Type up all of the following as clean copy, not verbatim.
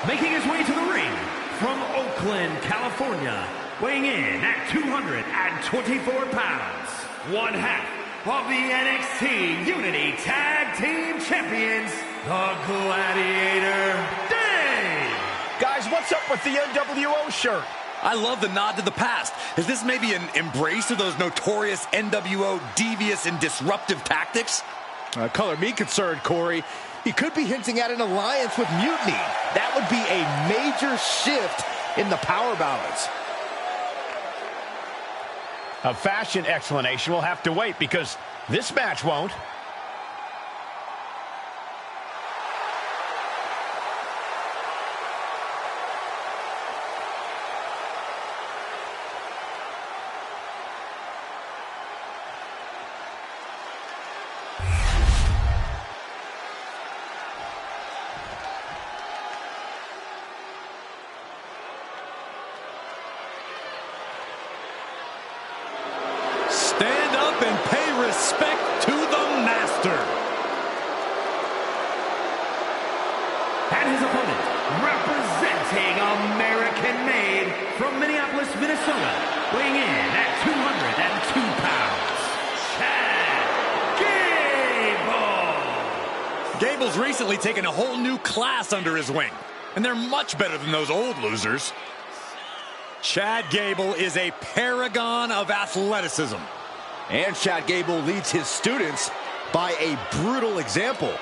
Making his way to the ring from Oakland, California, weighing in at 224 pounds, one half of the NXT Unity Tag Team Champions, the Gladiator, Dave! Guys, what's up with the NWO shirt? I love the nod to the past. Is this maybe an embrace of those notorious NWO devious and disruptive tactics? Color me concerned, Corey. He could be hinting at an alliance with Mutiny. That would be a major shift in the power balance. A fashion explanation will have to wait because this match won't. Stand up and pay respect to the master. And his opponent, representing American-made from Minneapolis, Minnesota, weighing in at 202 pounds, Chad Gable. Gable's recently taken a whole new class under his wing, and they're much better than those old losers. Chad Gable is a paragon of athleticism. And Chad Gable leads his students by a brutal example.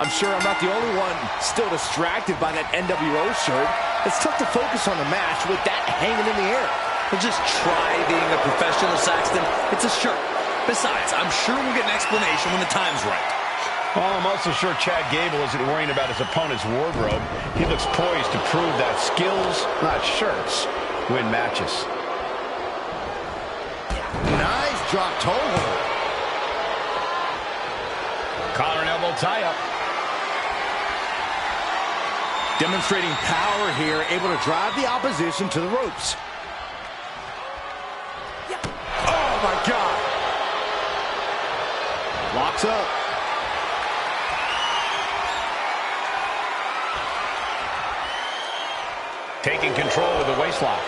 I'm sure I'm not the only one still distracted by that NWO shirt. It's tough to focus on the match with that hanging in the air. Well, just try being a professional, Saxton. It's a shirt. Besides, I'm sure we'll get an explanation when the time's right. Well, I'm also sure Chad Gable isn't worrying about his opponent's wardrobe. He looks poised to prove that skills, not shirts, win matches. Nice drop toe hold. Collar and elbow tie-up. Demonstrating power here, able to drive the opposition to the ropes. Oh, my God. Locks up. Taking control with the waistlock.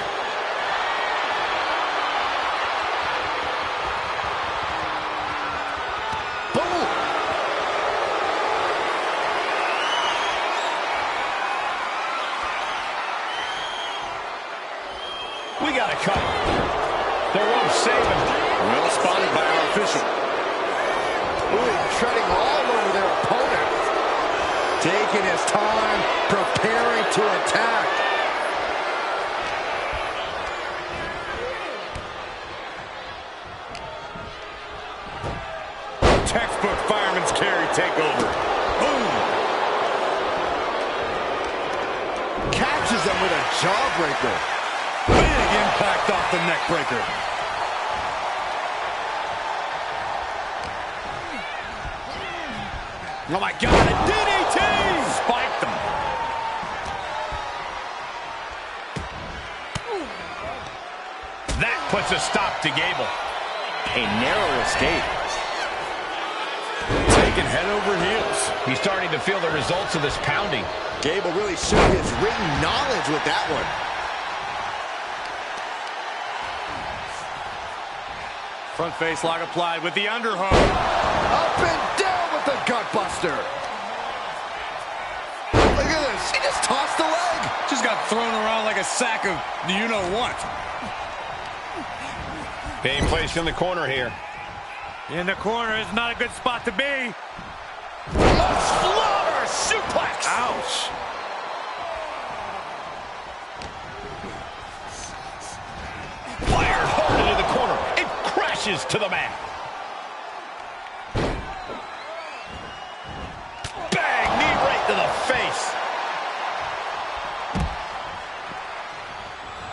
We got a cut. The rope saving. Well spotted by our official. Ooh, treading all over their opponent. Taking his time, preparing to attack. Textbook fireman's carry takeover. Boom. Catches them with a jawbreaker. Big impact off the neck breaker. Oh my God, a DDT! Spiked them. That puts a stop to Gable. A narrow escape. Taken head over heels. He's starting to feel the results of this pounding. Gable really showed his ring knowledge with that one. Front face lock applied with the underhook. Up and down with the gutbuster. Look at this. He just tossed the leg. Just got thrown around like a sack of you-know-what. Being placed in the corner here. In the corner is not a good spot to be. A slaughter suplex. Ouch. Fired hard into the corner. It crashes to the mat. Bang! Knee right to the face.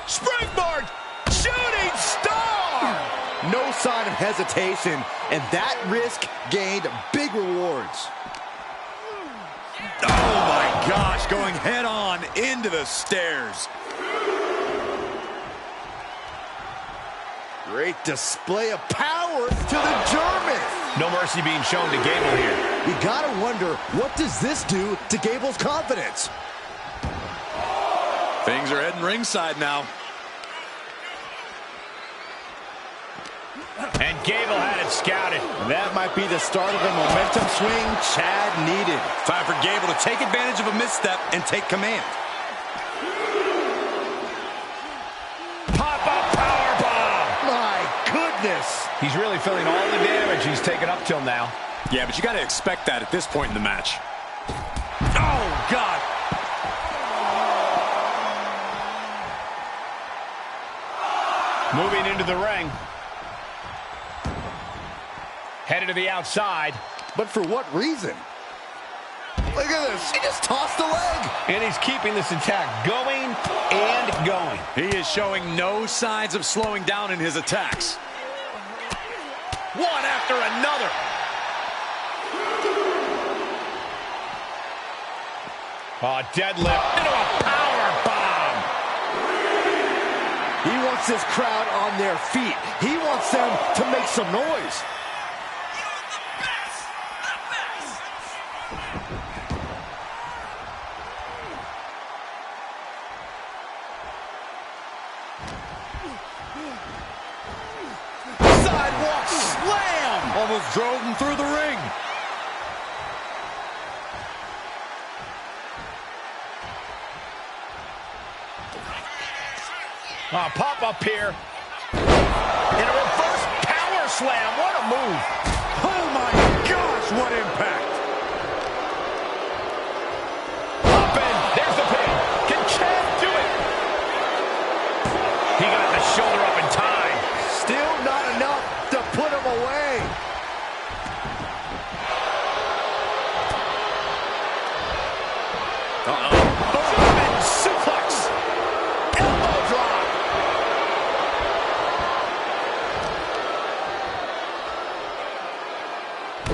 Springboard! Shooting star! no sign of hesitation, and that risk gained big rewards. Oh my gosh, going head on into the stairs. Great display of power to the German. No mercy being shown to Gable here. You gotta wonder, what does this do to Gable's confidence? Things are heading ringside now. And Gable had it scouted. That might be the start of the momentum swing Chad needed. Time for Gable to take advantage of a misstep and take command. Pop-up powerbomb. My goodness. He's really feeling all the damage he's taken up till now. Yeah, but you got to expect that at this point in the match. Oh, God. Moving into the ring. Headed to the outside. But for what reason? Look at this. He just tossed a leg. And he's keeping this attack going and going. He is showing no signs of slowing down in his attacks. One after another. Oh, deadlift into a power bomb. He wants this crowd on their feet. He wants them to make some noise. Sidewalk slam! Almost drove him through the ring. Pop up here. And a reverse power slam. What a move. Oh my gosh, what impact. Up and there's the pin. Can Chad do it? He got the shoulder up in time. Still not enough to put him away. German suplex. Elbow drop.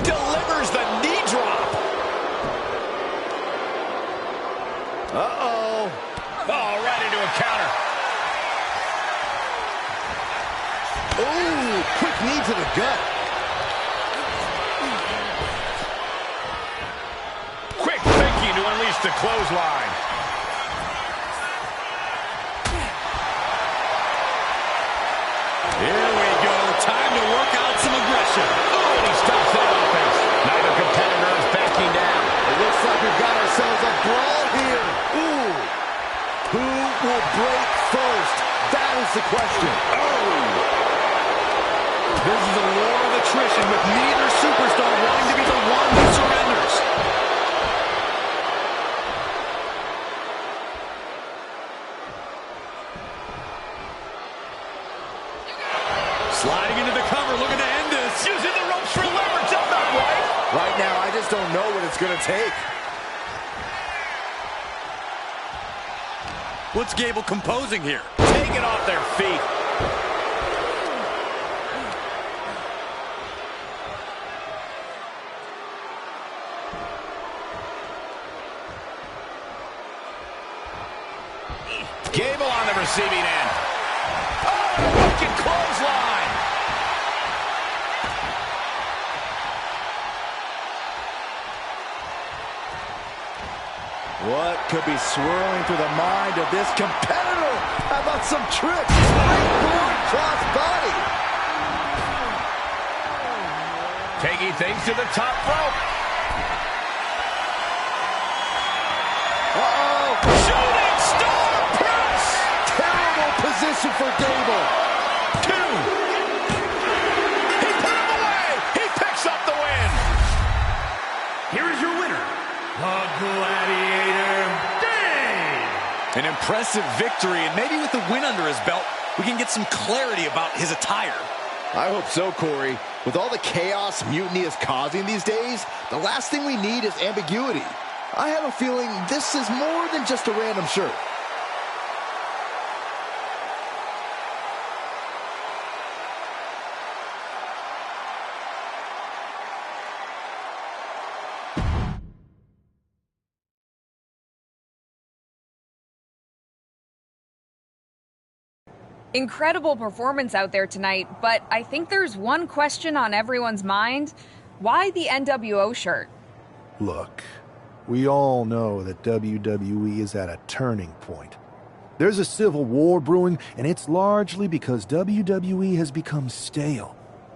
Delivers the knee drop. Uh-oh. Oh, right into a counter. Ooh, quick knee to the gut. Quick thinking to unleash the clothesline. Here we go. Time to work out some aggression. Oh, and he stops that offense. Neither competitor is backing down. It looks like we've got ourselves a brawl here. Ooh. Who will break first? That is the question. Oh! This is a war of attrition with neither superstar wanting to be the one who surrenders. Sliding into the cover, looking to end this. Using the ropes for leverage. That's not right. Right now, I just don't know what it's going to take. What's Gable composing here? Taken off their feet. Gable on the receiving end. Oh, wicked clothesline. What could be swirling through the mind of this competitor? How about some tricks? Springboard cross body. Taking things to the top rope. Uh-oh. Shooting star press. Terrible position for Gable. 2. He put him away. He picks up the win. Here is your winner, the Gladiator, Dane. An impressive victory, and maybe with the win under his belt, we can get some clarity about his attire. I hope so, Corey. With all the chaos mutiny is causing these days, the last thing we need is ambiguity. I have a feeling this is more than just a random shirt. Incredible performance out there tonight, but I think there's one question on everyone's mind. Why the NWO shirt? Look, we all know that WWE is at a turning point. There's a civil war brewing, and it's largely because WWE has become stale,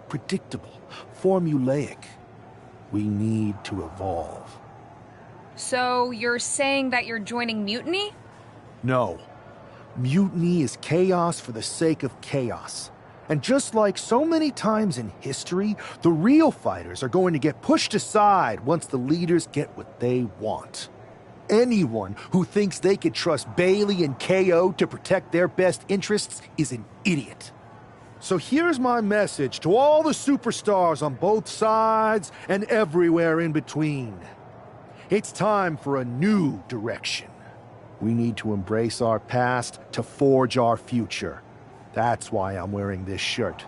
predictable, formulaic. We need to evolve. So you're saying that you're joining Mutiny? No. Mutiny is chaos for the sake of chaos. And just like so many times in history, the real fighters are going to get pushed aside once the leaders get what they want. Anyone who thinks they could trust Bayley and KO to protect their best interests is an idiot. So here's my message to all the superstars on both sides and everywhere in between. It's time for a new direction. We need to embrace our past to forge our future. That's why I'm wearing this shirt.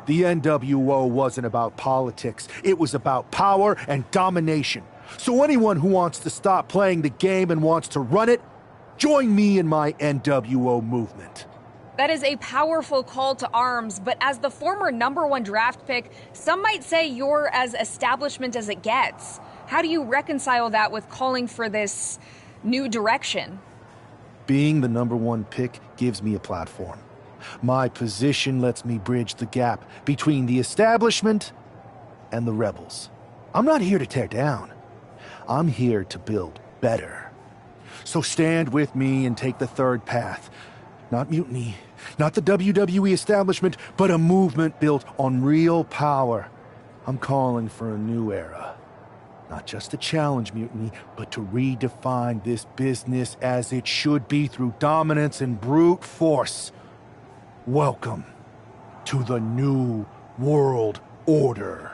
The NWO wasn't about politics. It was about power and domination. So anyone who wants to stop playing the game and wants to run it, join me in my NWO movement. That is a powerful call to arms, but as the former #1 draft pick, some might say you're as establishment as it gets. How do you reconcile that with calling for this new direction? Being the #1 pick gives me a platform. My position lets me bridge the gap between the establishment and the rebels. I'm not here to tear down. I'm here to build better. So stand with me and take the third path. Not mutiny, not the WWE establishment, but a movement built on real power. I'm calling for a new era. Not just to challenge mutiny, but to redefine this business as it should be through dominance and brute force. Welcome to the New World Order.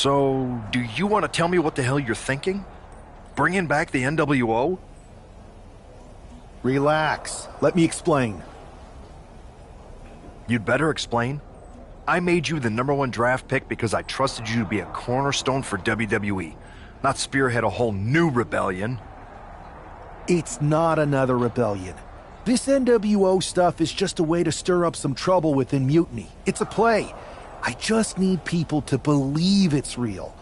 So, do you want to tell me what the hell you're thinking? Bringing back the NWO? Relax. Let me explain. You'd better explain. I made you the #1 draft pick because I trusted you to be a cornerstone for WWE, not spearhead a whole new rebellion. It's not another rebellion. This NWO stuff is just a way to stir up some trouble within Mutiny. It's a play. I just need people to believe it's real.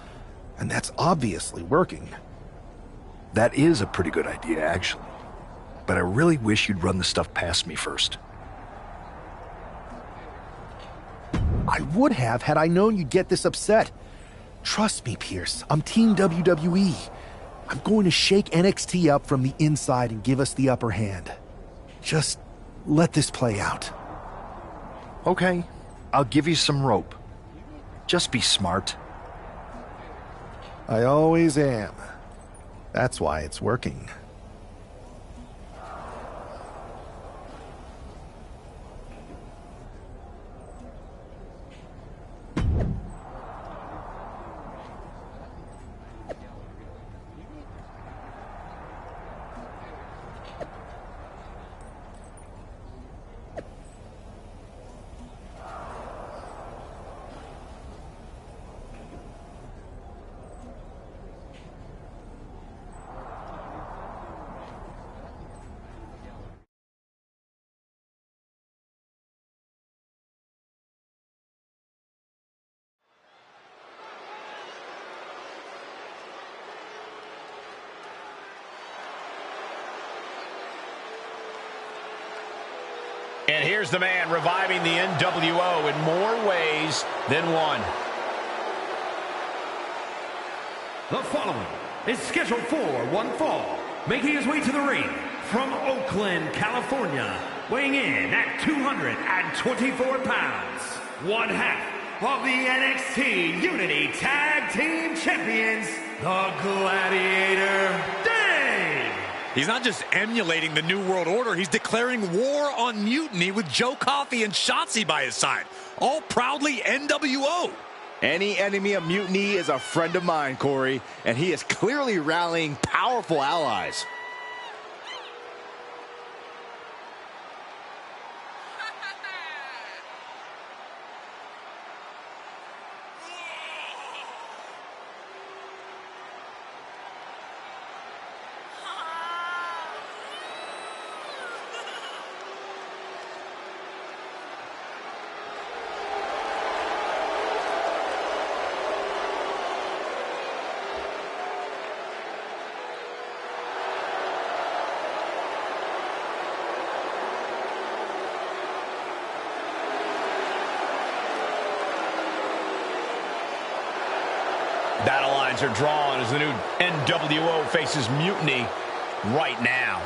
And that's obviously working. That is a pretty good idea, actually. But I really wish you'd run the stuff past me first. I would have had I known you'd get this upset. Trust me, Pierce. I'm Team WWE. I'm going to shake NXT up from the inside and give us the upper hand. Just let this play out. Okay, I'll give you some rope. Just be smart. I always am. That's why it's working. And here's the man reviving the NWO in more ways than one. The following is scheduled for one fall, making his way to the ring from Oakland, California, weighing in at 224 pounds, one half of the NXT Unity Tag Team Champions, the Gladiator, Dave! He's not just emulating the New World Order, he's declaring war on Mutiny with Joe Coffey and Shotzi by his side, all proudly NWO. Any enemy of Mutiny is a friend of mine, Corey, and he is clearly rallying powerful allies. Battle lines are drawn as the new NWO faces Mutiny right now.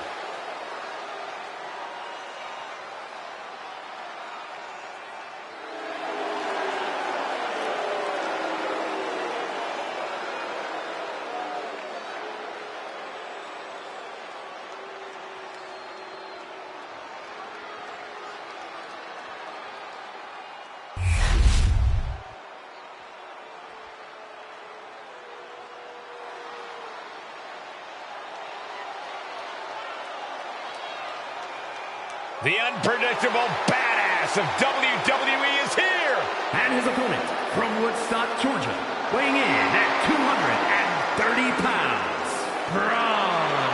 The unpredictable badass of WWE is here! And his opponent from Woodstock, Georgia, weighing in at 230 pounds, Braun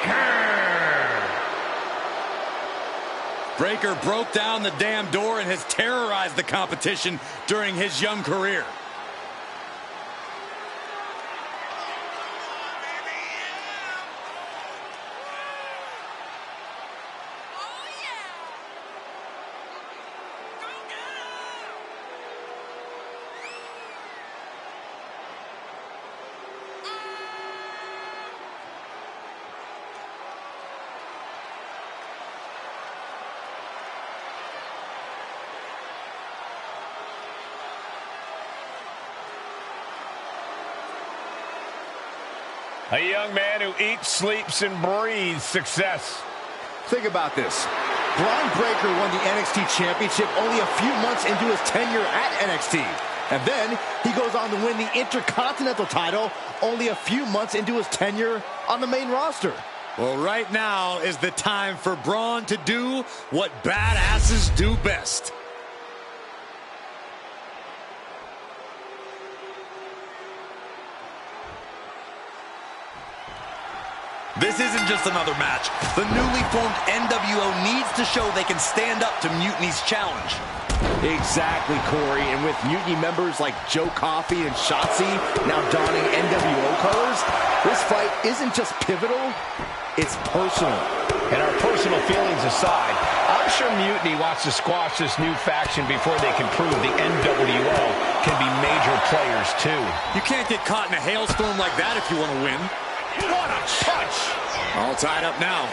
Breaker! Breaker broke down the damn door and has terrorized the competition during his young career. A young man who eats, sleeps, and breathes success. Think about this. Braun Breaker won the NXT Championship only a few months into his tenure at NXT. And then he goes on to win the Intercontinental title only a few months into his tenure on the main roster. Well, right now is the time for Braun to do what badasses do best. This isn't just another match. The newly formed NWO needs to show they can stand up to Mutiny's challenge. Exactly, Corey. And with Mutiny members like Joe Coffey and Shotzi now donning NWO colors, this fight isn't just pivotal, it's personal. And our personal feelings aside, I'm sure Mutiny wants to squash this new faction before they can prove the NWO can be major players too. You can't get caught in a hailstorm like that if you want to win. What a punch! All tied up now.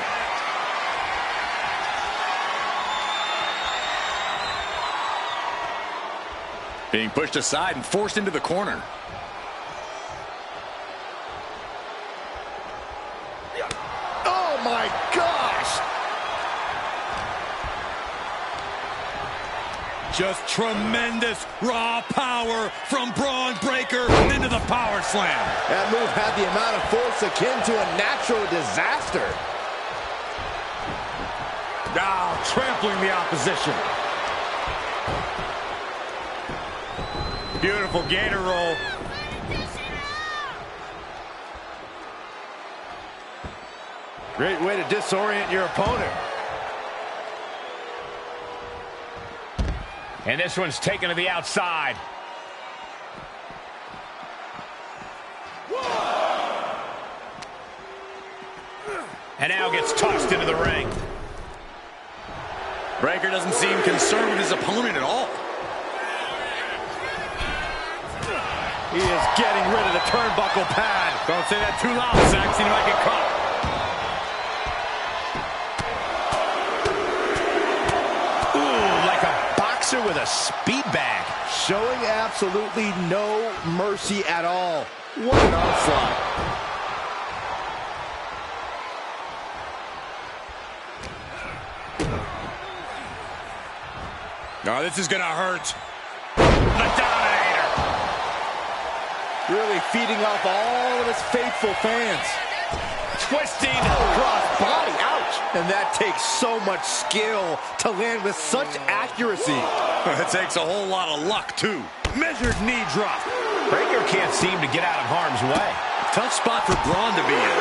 Being pushed aside and forced into the corner. Oh my gosh! Just tremendous raw power from Braun Breaker into the power slam. That move had the amount of force akin to a natural disaster. Now trampling the opposition. Beautiful gator roll. Great way to disorient your opponent. And this one's taken to the outside. And now gets tossed into the ring. Breaker doesn't seem concerned with his opponent at all. He is getting rid of the turnbuckle pad. Don't say that too loud, Saxon. You might get caught. Ooh, like a boxer with a speed bag. Showing absolutely no mercy at all. What an onslaught. No, this is gonna hurt. The Dominator. Really feeding off all of his faithful fans. Twisting. Cross body, ouch. And that takes so much skill to land with such accuracy. It takes a whole lot of luck, too. Measured knee drop. Breaker can't seem to get out of harm's way. Tough spot for Braun to be in.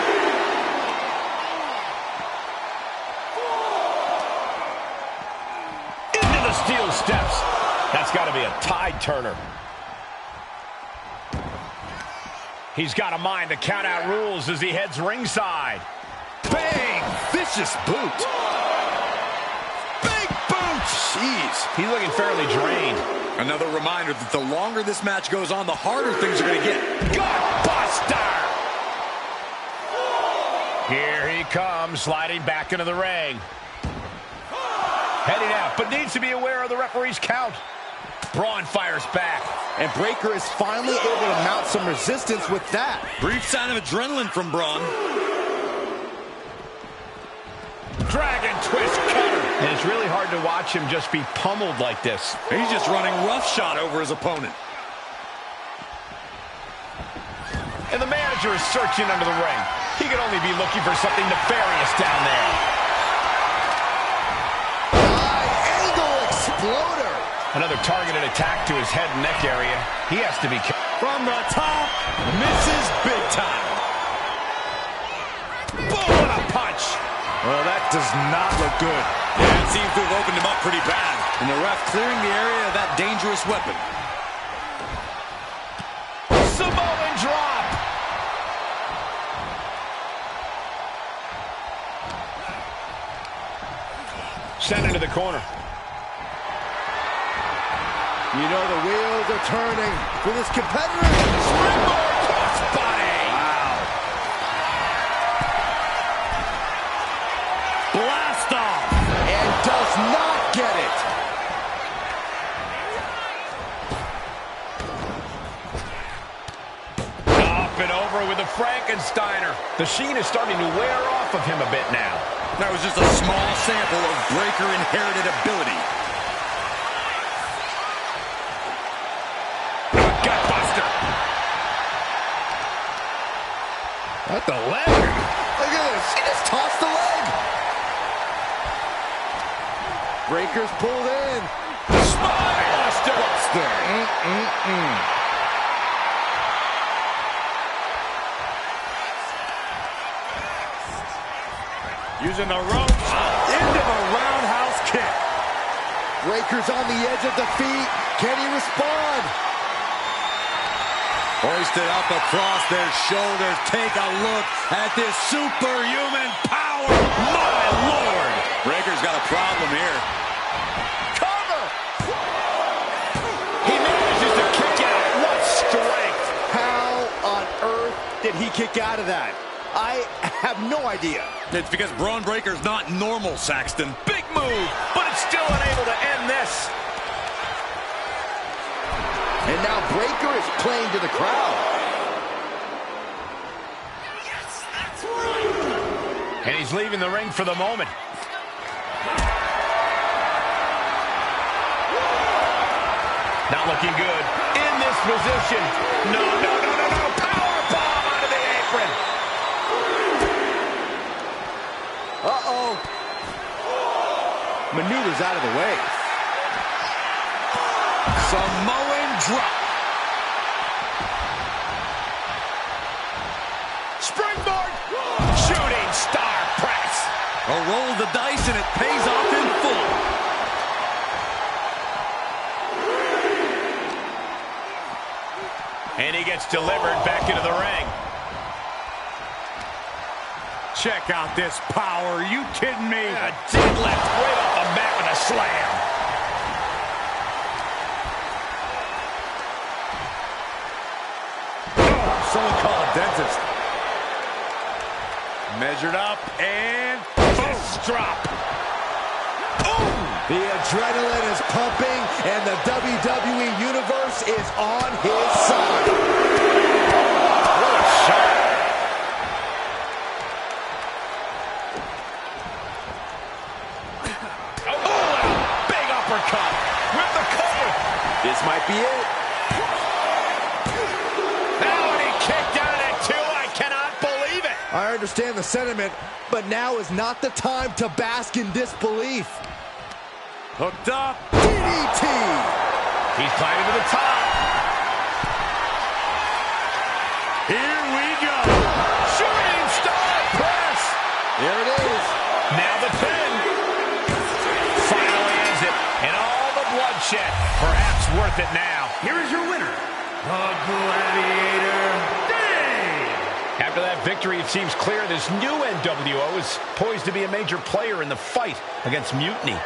Into the steel steps. That's got to be a tide turner. He's got a mind to count out rules as he heads ringside. Bang! Vicious boot. Big boot! Jeez. He's looking fairly drained. Another reminder that the longer this match goes on, the harder things are going to get. Gutbuster! Here he comes, sliding back into the ring. Heading out, but needs to be aware of the referee's count. Braun fires back. And Breaker is finally able to mount some resistance with that. Brief sign of adrenaline from Braun. Dragon twist cutter. And it's really hard to watch him just be pummeled like this. He's just running roughshod over his opponent. And the manager is searching under the ring. He could only be looking for something nefarious down there. High angle exploder. Another targeted attack to his head and neck area. He has to be from the top, misses big time. Boom, what a punch. Well, that does not look good. Yeah, it seems to have opened him up pretty bad. And the ref clearing the area of that dangerous weapon. Samoan drop. Send into the corner. You know the wheels are turning for this competitor. Springboard crossbody. Wow. Blast off. And does not get it. Up and over with a Frankensteiner. The sheen is starting to wear off of him a bit now. That was just a small sample of Breaker inherited ability. with the leg. Look at this. She just tossed the leg. Breaker's pulled in. Spinebuster. Using the ropes into the roundhouse kick. Breaker's on the edge of defeat. Can he respond? Hoisted up across their shoulders. Take a look at this superhuman power. My Lord. Breaker's got a problem here. Cover! He manages to kick out. What strength! How on earth did he kick out of that? I have no idea. It's because Braun Breaker's not normal, Saxton. Big move, but it's still unable to end this. And now Breaker is playing to the crowd. Yes, that's right. And he's leaving the ring for the moment. Not looking good. In this position. No. Power bomb onto the apron. Uh-oh. Maneuvers out of the way. Samoan drop. Springboard. Shooting star press. A roll of the dice and it pays off in full. And he gets delivered back into the ring. Check out this power. Are you kidding me? A deadlift right off the mat with a slam. Someone call a dentist. Measured up and Fist drop. The adrenaline is pumping, and the WWE Universe is on his side. What a shot. Oh, big uppercut with the cover. This might be it. Now and he kicked out at 2. I cannot believe it. I understand the sentiment, but now is not the time to bask in disbelief. hooked up. DDT! He's climbing to the top. Here we go. Shooting star press. There it is. Now the pin. Finally ends it. And all the bloodshed. Perhaps worth it now. Here is your winner, the Gladiator, Dave. After that victory, it seems clear this new NWO is poised to be a major player in the fight against Mutiny.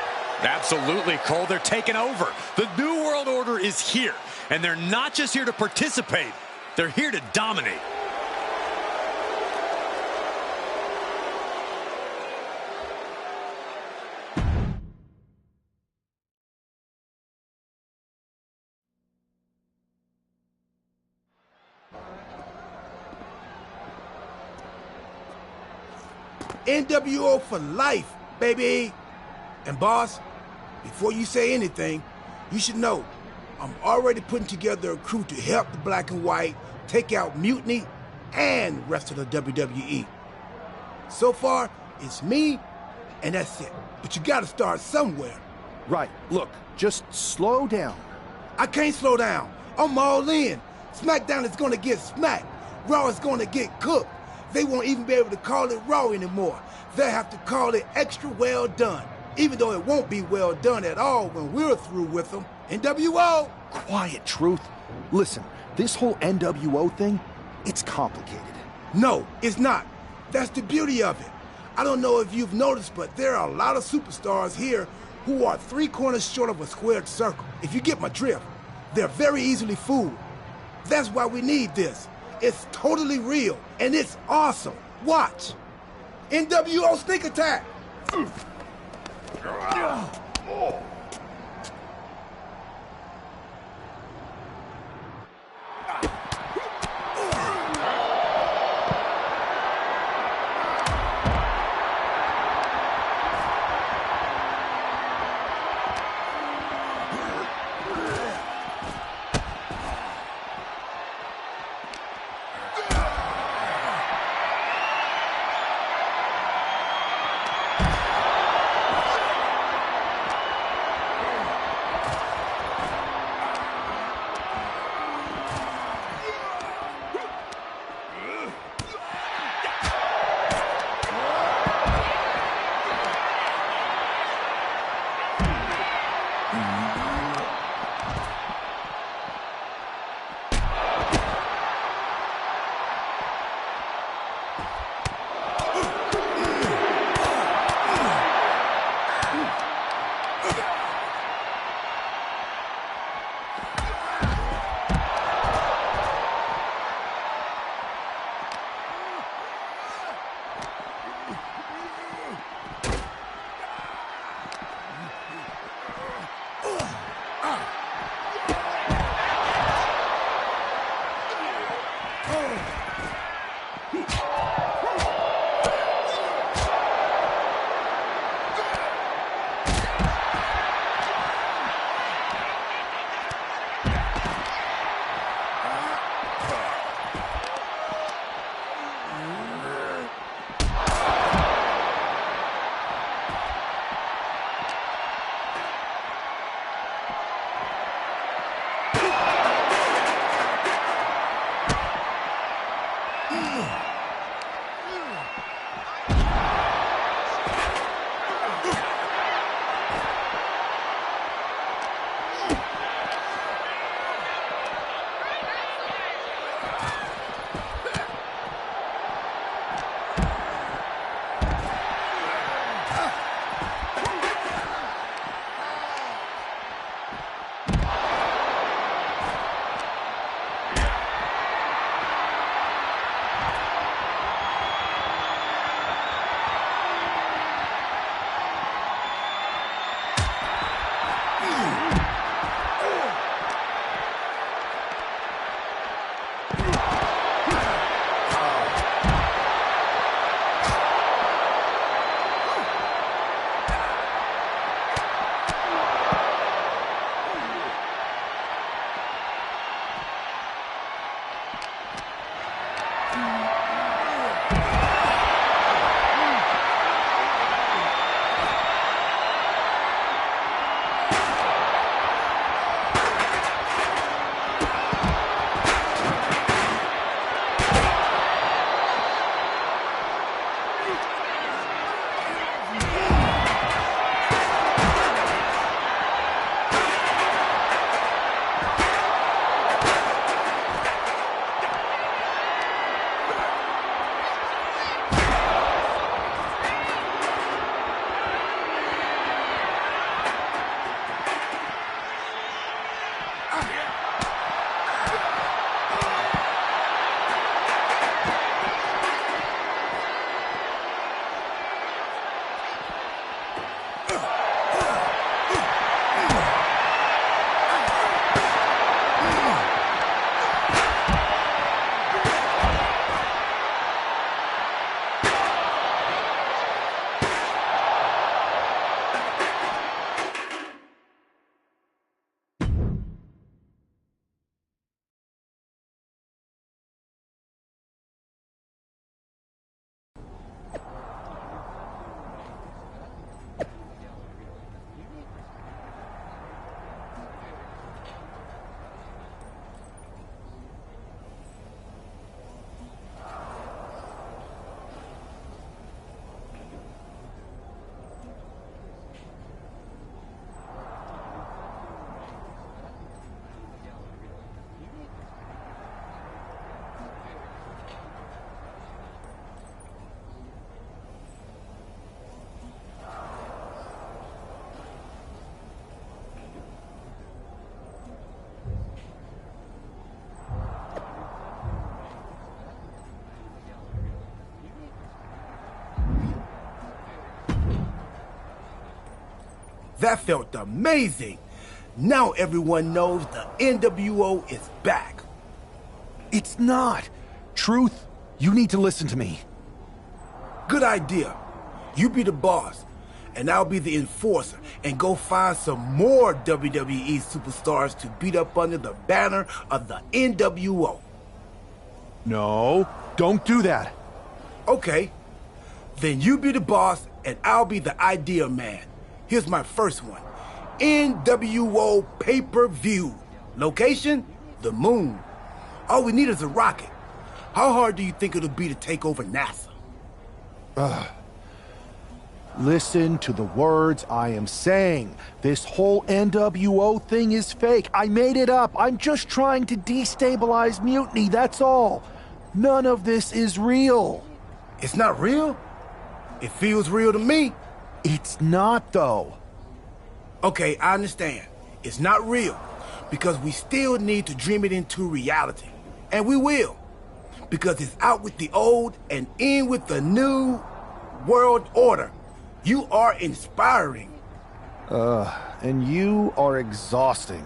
Absolutely, Cole. They're taking over. The New World Order is here. And they're not just here to participate. They're here to dominate. NWO for life, baby. And boss, before you say anything, you should know I'm already putting together a crew to help the Black and White take out Mutiny and the rest of the WWE. So far, it's me, and that's it. But you gotta start somewhere. Right, look, just slow down. I can't slow down. I'm all in. SmackDown is gonna get smacked. Raw is gonna get cooked. They won't even be able to call it Raw anymore. They'll have to call it Extra Well Done, even though it won't be well done at all when we're through with them. NWO! Quiet, Truth. Listen, this whole NWO thing, it's complicated. No, it's not. That's the beauty of it. I don't know if you've noticed, but there are a lot of superstars here who are 3 corners short of a squared circle. If you get my drift, they're very easily fooled. That's why we need this. It's totally real, and it's awesome. Watch. NWO Sneak Attack. That felt amazing. Now everyone knows the NWO is back. It's not. Truth, you need to listen to me. Good idea. You be the boss, and I'll be the enforcer and go find some more WWE superstars to beat up under the banner of the NWO. No, don't do that. Okay. Then you be the boss, and I'll be the idea man. Here's my first one. NWO pay-per-view. Location? The moon. All we need is a rocket. How hard do you think it'll be to take over NASA? Listen to the words I am saying. This whole NWO thing is fake. I made it up. I'm just trying to destabilize Mutiny, that's all. None of this is real. It's not real? It feels real to me. It's not, though. Okay, I understand. It's not real, because we still need to dream it into reality. And we will, because it's out with the old and in with the new world order. You are inspiring. And you are exhausting.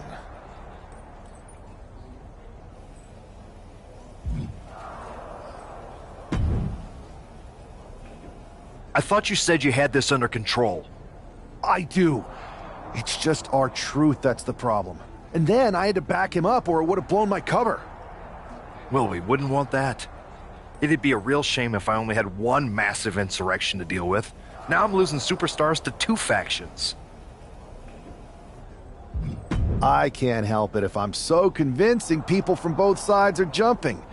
I thought you said you had this under control. I do. It's just our truth that's the problem. And then I had to back him up or it would have blown my cover. Well, we wouldn't want that. It'd be a real shame if I only had one massive insurrection to deal with. Now I'm losing superstars to 2 factions. I can't help it if I'm so convincing people from both sides are jumping.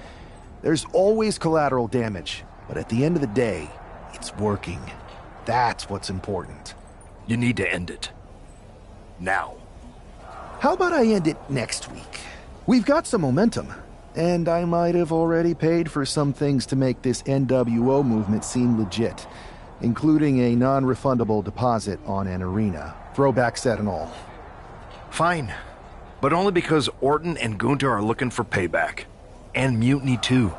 There's always collateral damage, but at the end of the day, it's working. That's what's important. You need to end it. Now. How about I end it next week? We've got some momentum, and I might have already paid for some things to make this NWO movement seem legit. including a non-refundable deposit on an arena. Throwback set and all. Fine. But only because Orton and Gunther are looking for payback. And Mutiny too.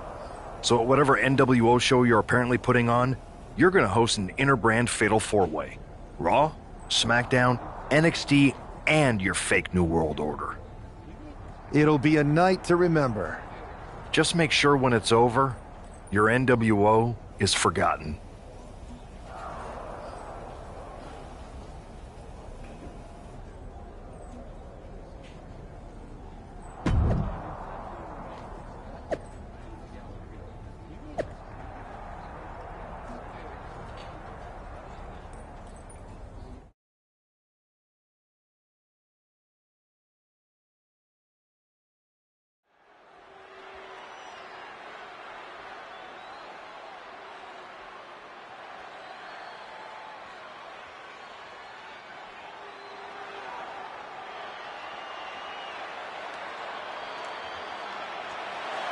So at whatever NWO show you're apparently putting on, you're gonna host an inter-brand fatal four-way. Raw, SmackDown, NXT, and your fake New World Order. It'll be a night to remember. Just make sure when it's over, your NWO is forgotten.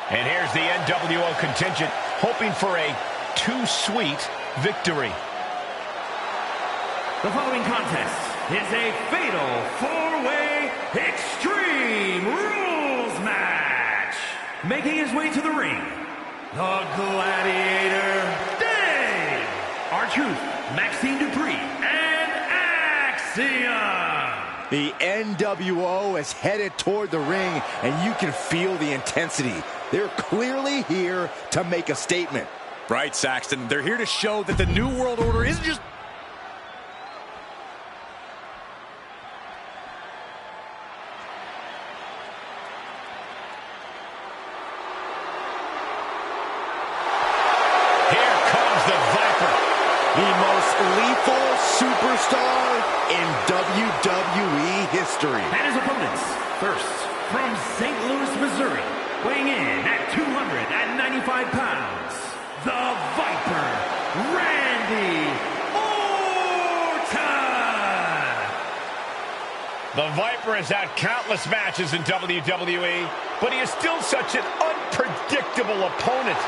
And here's the NWO contingent, hoping for a too-sweet victory. The following contest is a fatal four-way Extreme Rules match. Making his way to the ring, the Gladiator, Dave, R-Truth, Maxine Dupree, and Axiom. The NWO is headed toward the ring, and you can feel the intensity. They're clearly here to make a statement. Right, Saxton. They're here to show that the New World Order isn't just... Here comes the Viper. The most lethal superstar in WWE history. And his opponents, first, from St. Louis, Missouri, weighing in at 295 pounds, the Viper, Randy Orton. The Viper has had countless matches in WWE, but he is still such an unpredictable opponent.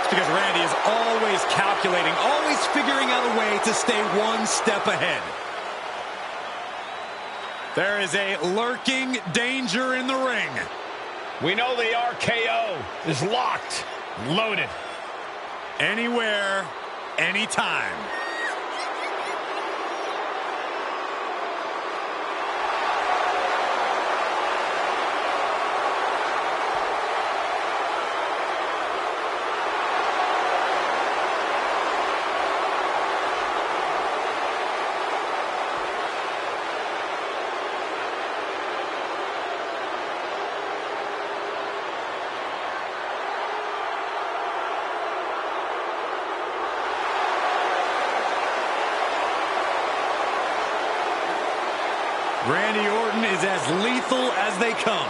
It's because Randy is always calculating, always figuring out a way to stay one step ahead. There is a lurking danger in the ring. We know the RKO is locked, loaded. Anywhere, anytime. Randy Orton is as lethal as they come.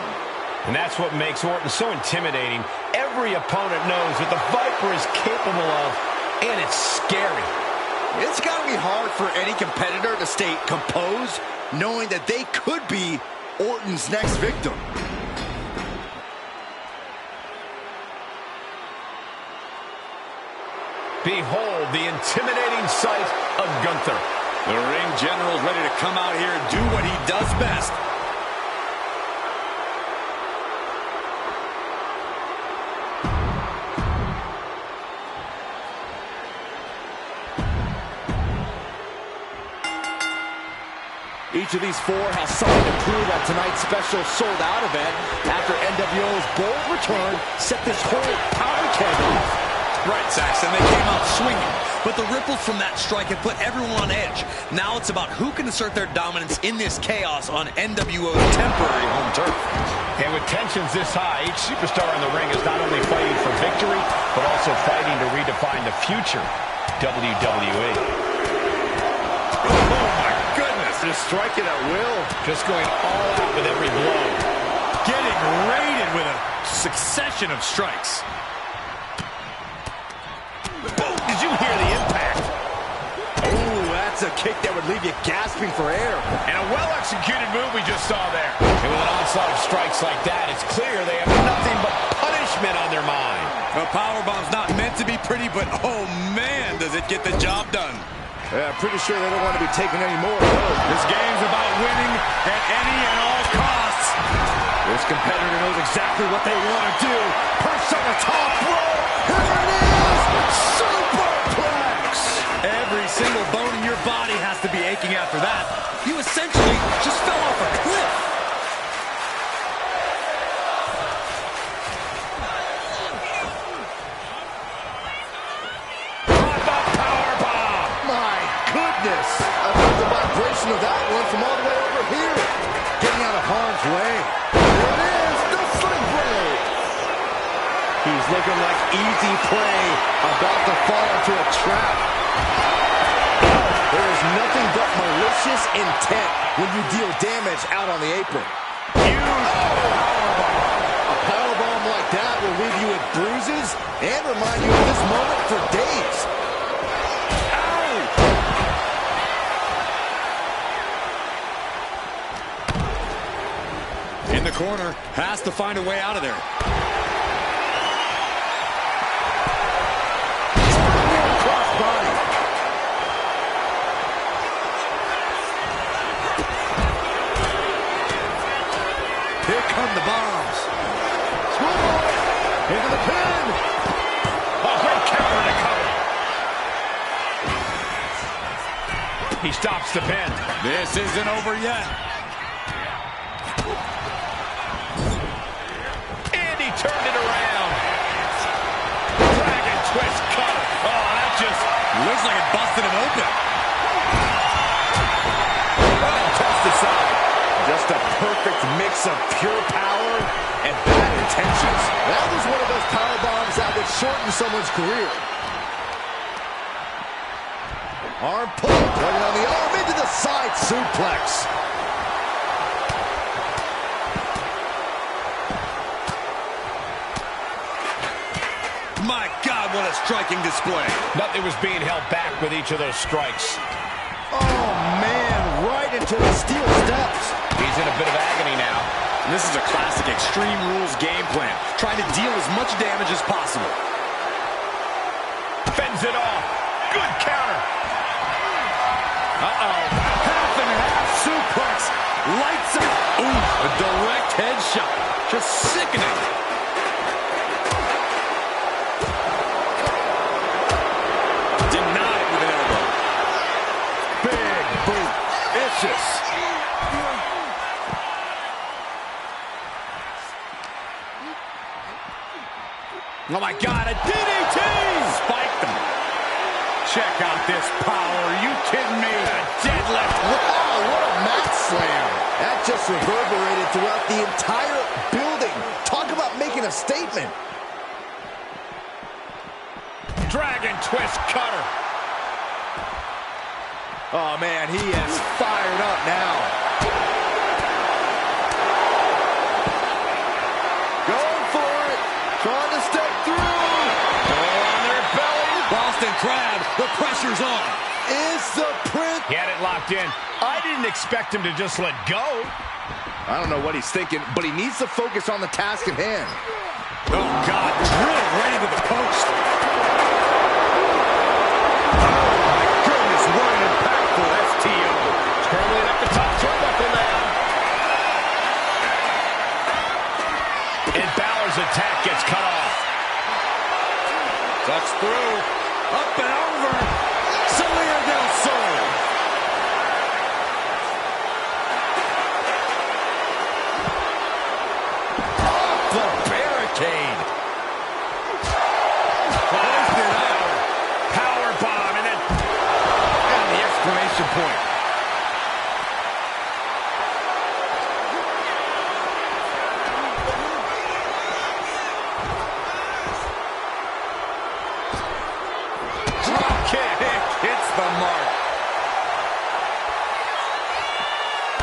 And that's what makes Orton so intimidating. Every opponent knows what the Viper is capable of, and it's scary. It's got to be hard for any competitor to stay composed, knowing that they could be Orton's next victim. Behold the intimidating sight of Gunther. The ring general is ready to come out here and do what he does best. Each of these four has something to prove at tonight's special sold-out event after NWO's bold return set this whole powder keg off. Right, Saxton, they came out swinging, but the ripples from that strike had put everyone on edge. Now it's about who can assert their dominance in this chaos on NWO's temporary home turf. And with tensions this high, each superstar in the ring is not only fighting for victory, but also fighting to redefine the future WWE. Oh, my goodness. Just striking at will. Just going all out with every blow. Getting raided with a succession of strikes. Boom! Did you hear the impact? Oh, that's a kick that would leave you gasping for air. And a well-executed move we just saw there. And with an onslaught of strikes like that, it's clear they have nothing but punishment on their mind. A powerbomb's not meant to be pretty, but oh man, does it get the job done. Yeah, pretty sure they don't want to be taking any more of those. This game's about winning at any and all costs. This competitor knows exactly what they want to do. Perched on the top rope. Here it is! Superplex! Every single bone in your body has to be aching after that. You essentially just fell off a cliff. I felt the vibration of that one from all the way over here. Getting out of harm's way. There it is, the sling blade. He's looking like easy prey, about to fall into a trap. There is nothing but malicious intent when you deal damage out on the apron. A powerbomb like that will leave you with bruises and remind you of this moment for days. In the corner, has to find a way out of there. Crossbody. Here come the bombs. Into the pin. Oh, great counter to cover. He stops the pin. This isn't over yet. Turned it around. Dragon twist cutter. Oh, that just Looks like it busted him open. Oh, tossed aside. Just a perfect mix of pure power and bad intentions. That was one of those power bombs that would shorten someone's career. Arm pull. Tugging on the arm into the side suplex. My God, what a striking display. nothing was being held back with each of those strikes. Oh, man, right into the steel steps. He's in a bit of agony now. This is a classic Extreme Rules game plan, trying to deal as much damage as possible. Fends it off. Good counter. Uh-oh. Half and half suplex. Lights up. Ooh, a direct headshot. Just sickening. Denied with an elbow. Big boot. Vicious. Oh, my God, a DDT! Spiked him. Check out this power. Are you kidding me? A deadlift. Wow, what a mat slam. That just reverberated throughout the entire building. Talk about making a statement. Dragon twist cutter. Oh, man, he is fired up now. Going for it. Trying to step through. On their belly. Boston Crab, the pressure's on. Is the print. He had it locked in. I didn't expect him to just let go. I don't know what he's thinking, but he needs to focus on the task at hand. Oh, God, drilled right into the post. Goodness, what an impactful STO. Scrambling up the top turnbuckle now. And Balor's attack gets cut off. Ducks through. Up and over. Soler del Sol. Off the barricade. Placed it out. Power bomb and then And the exclamation point. drop kick. Hits the mark.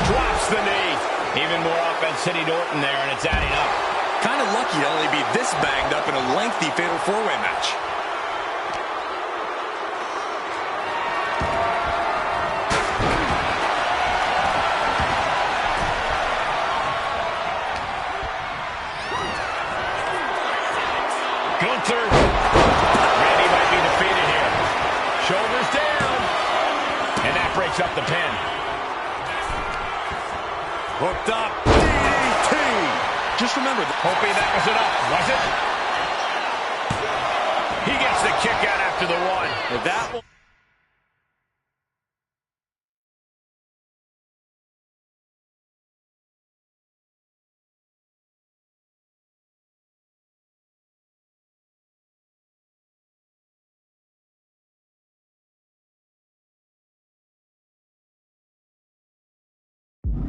Drops the knee. Even more offense hitting Orton there, and it's adding up. Kind of lucky to only be this banged up in a lengthy fatal four-way match. Gunther breaks up the pin. Hooked up. DDT. Just remember, hoping that was enough, was it? He gets the kick out after the one. If that will...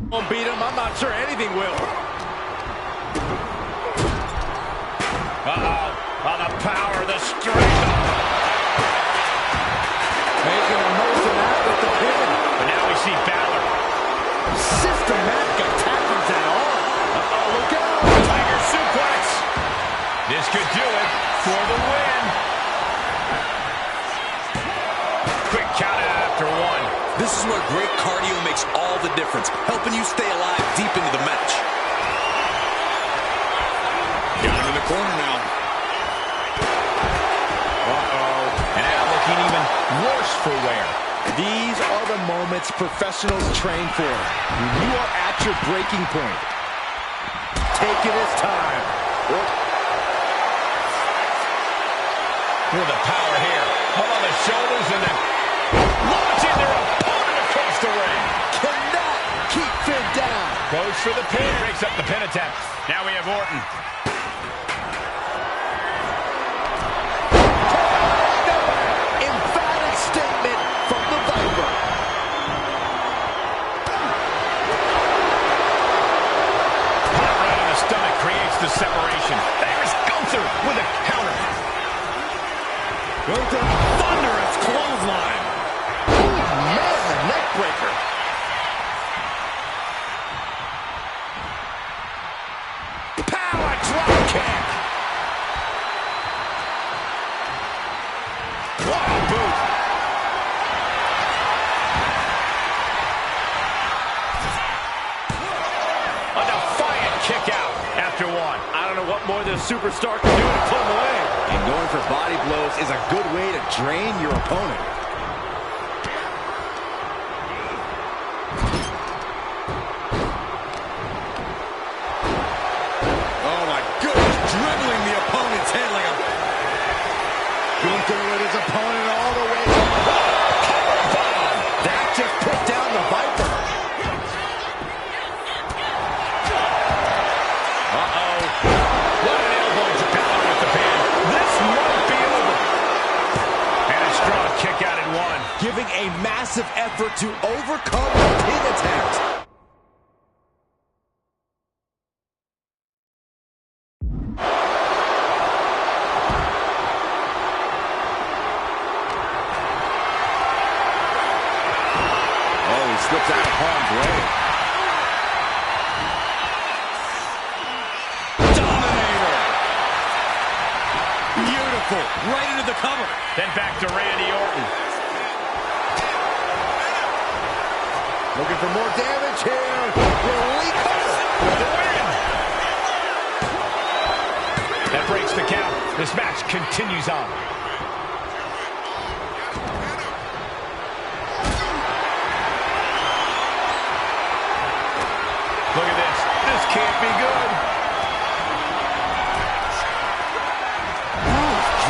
Won't beat him. I'm not sure anything will. Uh-oh. Oh, the power, the strength. Making a most of that with the pin. But now we see Balor. Systematic attack with that arm. Uh-oh, look out. Tiger suplex. This could do it for the win. Quick count out after one. This is where great cardio makes all the difference, helping you stay alive deep into the match. Got him in the corner now. Uh-oh. And now looking even worse for wear. These are the moments professionals train for. When you are at your breaking point. Taking his time. Look at the power here. Hold on the shoulders and then launching their opponent across the ring. Cannot keep Finn down. Goes for the pin. Breaks up the pin attempt. Now we have Orton. Emphatic statement from the Viper. Pop right in the stomach creates the separation. There's Gunther with a counter. Gunther, thunderous clothesline. Oh, man, the neck breaker. Power drop kick. What a boot. A defiant kick out after one. I don't know what more this superstar can do to put him away. And going for body blows is a good way to drain your opponent. Oh my goodness, dribbling the opponent's head like a... Gunther with his opponent all the way. Powerbomb! That just put down the Viper. Uh-oh. What an elbow to Balor with the pin. This might be over. And a strong kick out at one. Giving a massive effort to overcome the pin attempt. Oh, he slips out of harm's way. Dominator. Beautiful. Right into the cover. Then back to Randy Orton. Looking for more damage here. Relief For the win. That breaks the count. This match continues on. Look at this. This can't be good.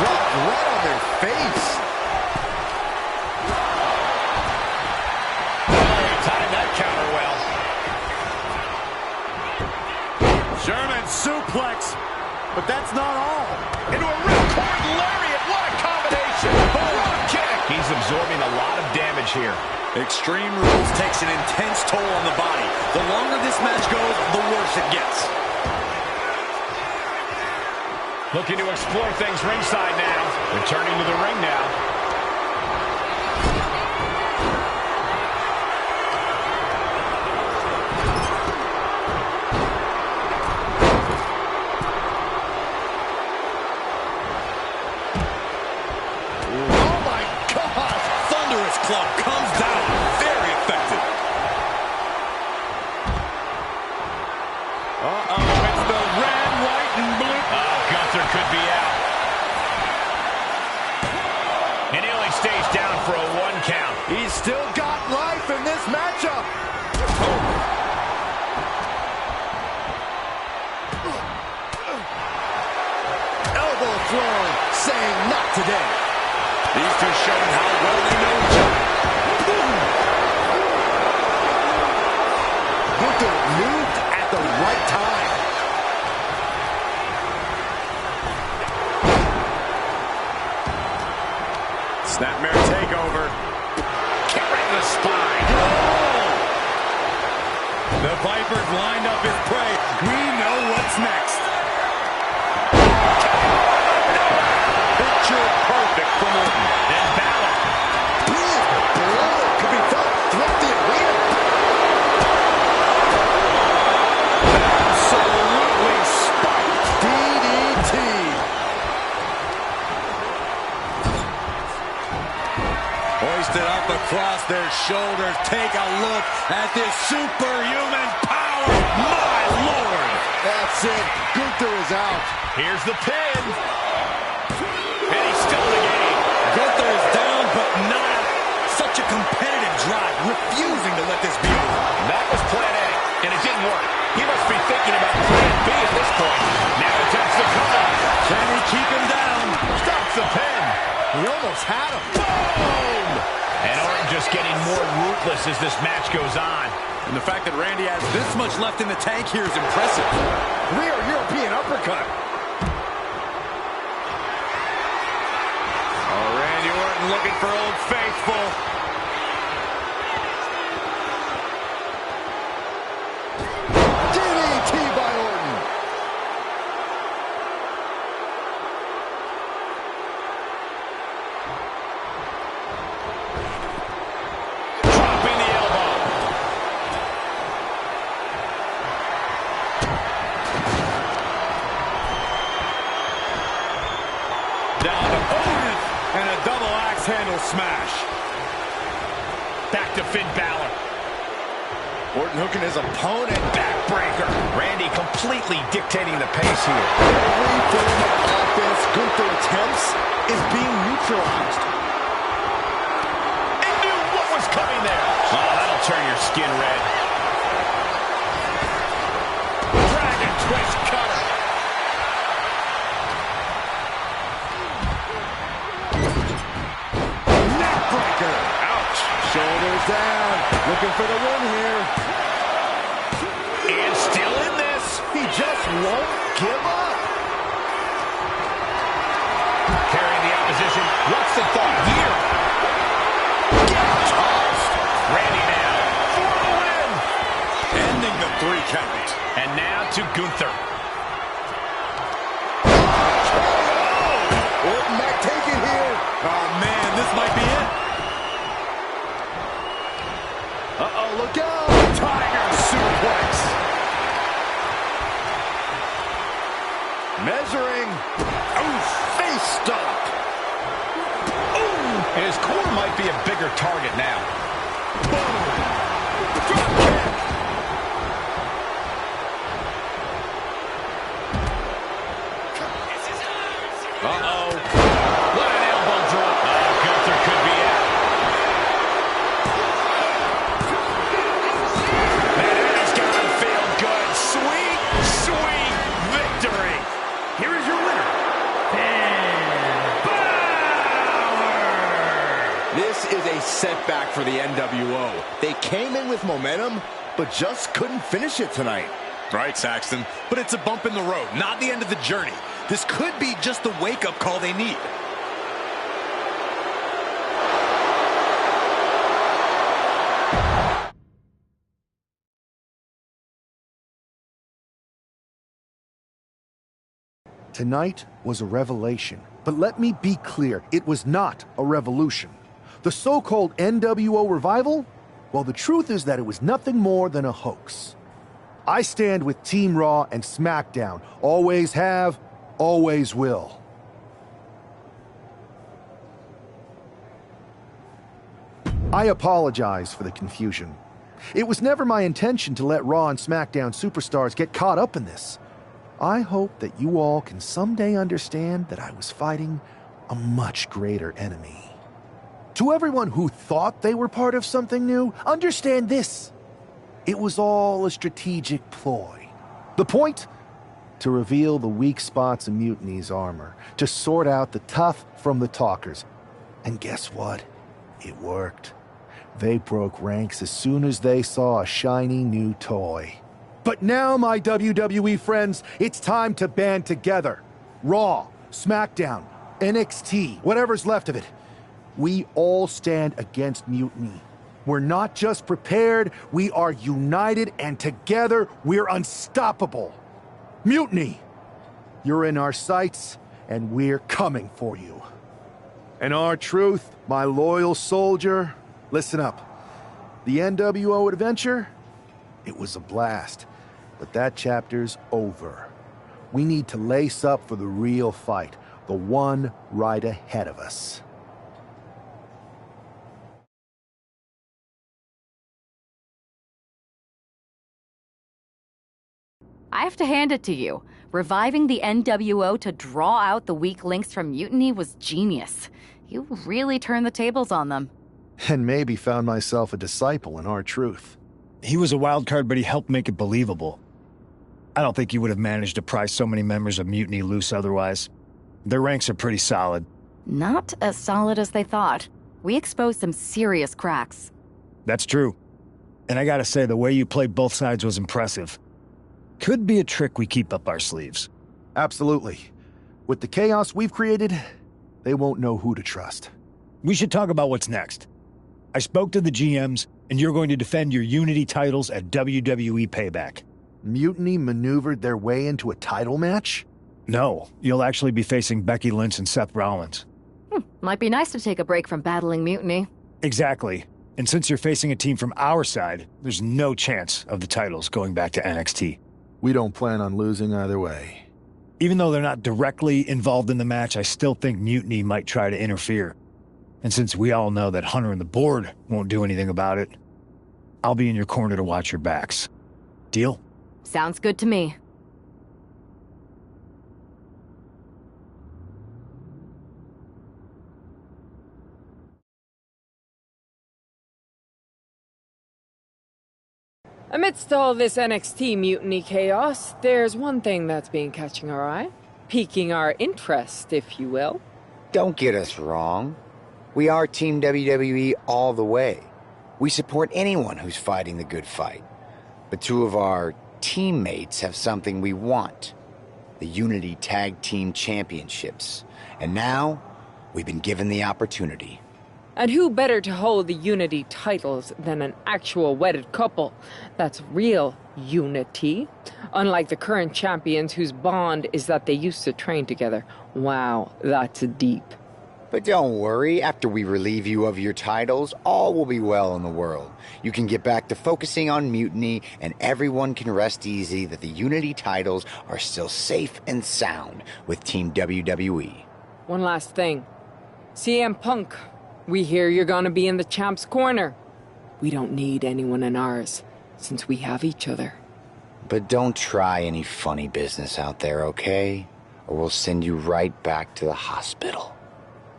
dropped right on their face. Timed that counter well. German suplex, but that's not all. Into a ripcord lariat. What a combination. Drop kick. He's absorbing a lot of damage here. Extreme Rules takes an intense toll on the body. The longer this match goes, the worse it gets. Looking to explore things ringside now. Returning to the ring now. Oh my God! Thunderous club comes down. Very effective. Uh-oh, it's the red, white, and blue. Gunther could be out. And he only stays down for a 1 count. He's still got life. life in this matchup. Elbow thrown, saying not today. These two showing how well they know each other. Gunther moved at the right time. Snapmare takeover. Kick right in the spine. The Viper's lined up his prey. We know what's next. Picture perfect from Orton. And Balor. Big blow could be felt throughout the arena. Absolutely spiked. DDT. Hoisted up across their shoulders. Take a look at this superhuman power. My Lord. That's it. Gunther is out. Here's the pin. And he's still in the game. Gunther is down, but not out. Such a competitive drive. Refusing to let this be over. That was plan A, and it didn't work. He must be thinking about plan B at this point. Now attempts the cover. Can he keep him down? Stops the pin. He almost had him. Boom! And Orton just getting more ruthless as this match goes on. And the fact that Randy has this much left in the tank here is impressive. Rear European uppercut. Oh, Randy Orton looking for Old Faithful. DDT by Orton. Dropping the elbow. Down to Orton. And a double axe handle smash. Back to Finn Balor. Orton hooking his opponent. Backbreaker. Randy completely dictating the pace here. Every form of offense Gunther attempts is being neutralized. And knew what was coming there. Oh, that'll turn your skin red. Dragon twist cutter. Neckbreaker. Ouch. Shoulders down. Looking for the win here. And still in this. He just won't give up. Carrying the opposition. What's the thought here? Get tossed. Randy now for the win. Ending the 3 count. And now to Gunther. Orton might take it here. Oh, man, this might be it. Uh-oh, look out. Tiger suplex. Measuring. Oof, face stop. Ooh. His core might be a bigger target now. Boom. Drop kick. Uh-oh. What an elbow drop. Oh, Gunther could be out. Man, that's gotta feel good. Sweet, sweet victory. Here is your winner, Finn Balor! This is a setback for the NWO. They came in with momentum, but just couldn't finish it tonight. Right, Saxton. But it's a bump in the road, not the end of the journey. This could be just the wake-up call they need. Tonight was a revelation. But let me be clear, it was not a revolution. The so-called NWO revival? Well, the truth is that it was nothing more than a hoax. I stand with Team Raw and SmackDown. Always have, always will. I apologize for the confusion. It was never my intention to let Raw and SmackDown superstars get caught up in this. I hope that you all can someday understand that I was fighting a much greater enemy. To everyone who thought they were part of something new, understand this. It was all a strategic ploy. The point? To reveal the weak spots in Mutiny's armor, to sort out the tough from the talkers. And guess what? It worked. They broke ranks as soon as they saw a shiny new toy. But now, my WWE friends, it's time to band together. Raw, SmackDown, NXT, whatever's left of it. We all stand against Mutiny. We're not just prepared, we are united, and together we're unstoppable. Mutiny! You're in our sights, and we're coming for you. And R-Truth, my loyal soldier, listen up. The NWO adventure? It was a blast, but that chapter's over. We need to lace up for the real fight, the one right ahead of us. I have to hand it to you. Reviving the NWO to draw out the weak links from Mutiny was genius. You really turned the tables on them. And maybe found myself a disciple in R-Truth. He was a wild card, but he helped make it believable. I don't think you would have managed to pry so many members of Mutiny loose otherwise. Their ranks are pretty solid. Not as solid as they thought. We exposed some serious cracks. That's true. And I gotta say, the way you played both sides was impressive. Could be a trick we keep up our sleeves. Absolutely. With the chaos we've created, they won't know who to trust. We should talk about what's next. I spoke to the GMs, and you're going to defend your Unity titles at WWE Payback. Mutiny maneuvered their way into a title match? No, you'll actually be facing Becky Lynch and Seth Rollins. Might be nice to take a break from battling Mutiny. Exactly. And since you're facing a team from our side, there's no chance of the titles going back to NXT. We don't plan on losing either way. Even though they're not directly involved in the match, I still think Mutiny might try to interfere. And since we all know that Hunter and the board won't do anything about it, I'll be in your corner to watch your backs. Deal? Sounds good to me. Amidst all this NXT mutiny chaos, there's one thing that's been catching our eye. Piquing our interest, if you will. Don't get us wrong. We are Team WWE all the way. We support anyone who's fighting the good fight. But two of our teammates have something we want. The Unity Tag Team Championships. And now, we've been given the opportunity. And who better to hold the Unity titles than an actual wedded couple? That's real unity. Unlike the current champions whose bond is that they used to train together. Wow, that's deep. But don't worry, after we relieve you of your titles, all will be well in the world. You can get back to focusing on Mutiny, and everyone can rest easy that the Unity titles are still safe and sound with Team WWE. One last thing. CM Punk, we hear you're gonna be in the champ's corner. We don't need anyone in ours, since we have each other. But don't try any funny business out there, okay? Or we'll send you right back to the hospital.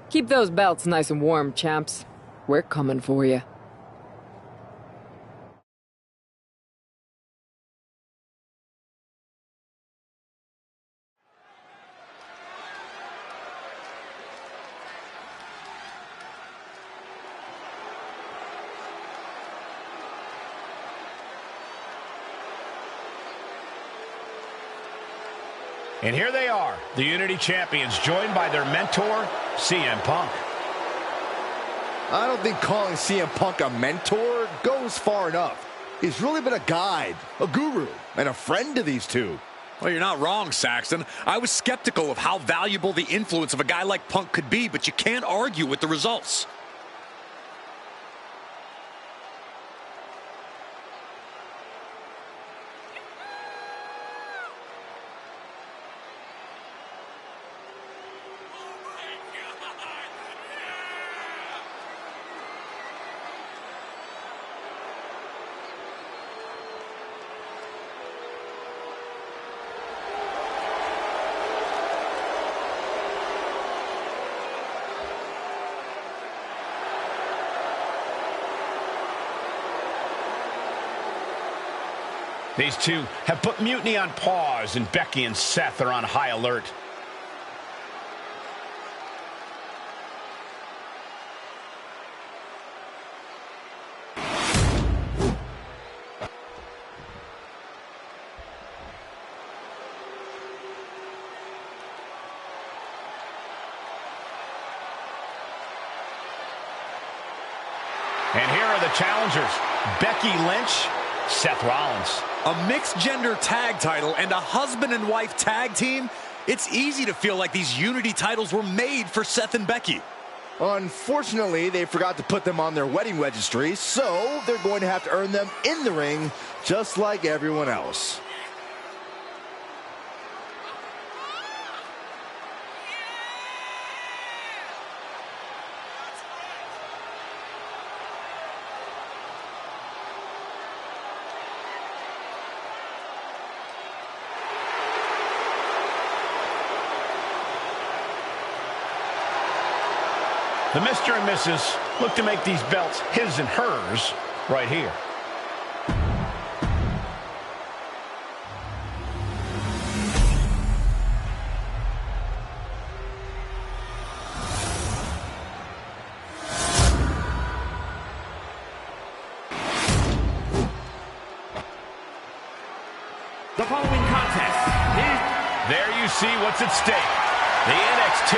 Keep those belts nice and warm, champs. We're coming for you. And here they are, the Unity Champions, joined by their mentor, CM Punk. I don't think calling CM Punk a mentor goes far enough. He's really been a guide, a guru, and a friend to these two. Well, you're not wrong, Saxton. I was skeptical of how valuable the influence of a guy like Punk could be, but you can't argue with the results. These two have put Mutiny on pause, and Becky and Seth are on high alert. And here are the challengers, Becky Lynch, Seth Rollins. A mixed-gender tag title and a husband and wife tag team. It's easy to feel like these Unity titles were made for Seth and Becky. Unfortunately, they forgot to put them on their wedding registry, so they're going to have to earn them in the ring, just like everyone else. The Mr. and Mrs. look to make these belts his and hers right here. The following contest is... There you see what's at stake. The NXT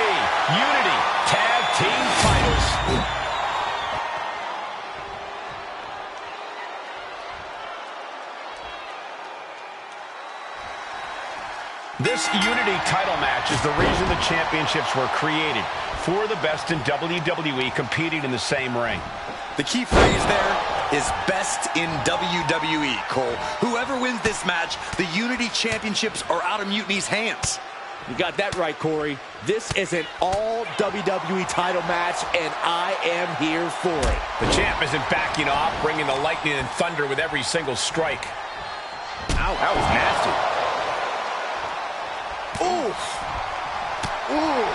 Unity Tag Team Titles. This Unity title match is the reason the championships were created, for the best in WWE competing in the same ring. The key phrase there is best in WWE, Cole. Whoever wins this match, the Unity Championships are out of Mutiny's hands. You got that right, Corey. This is an all WWE title match, and I am here for it. The champ isn't backing off, bringing the lightning and thunder with every single strike. Ow, that was nasty. Ooh. Ooh.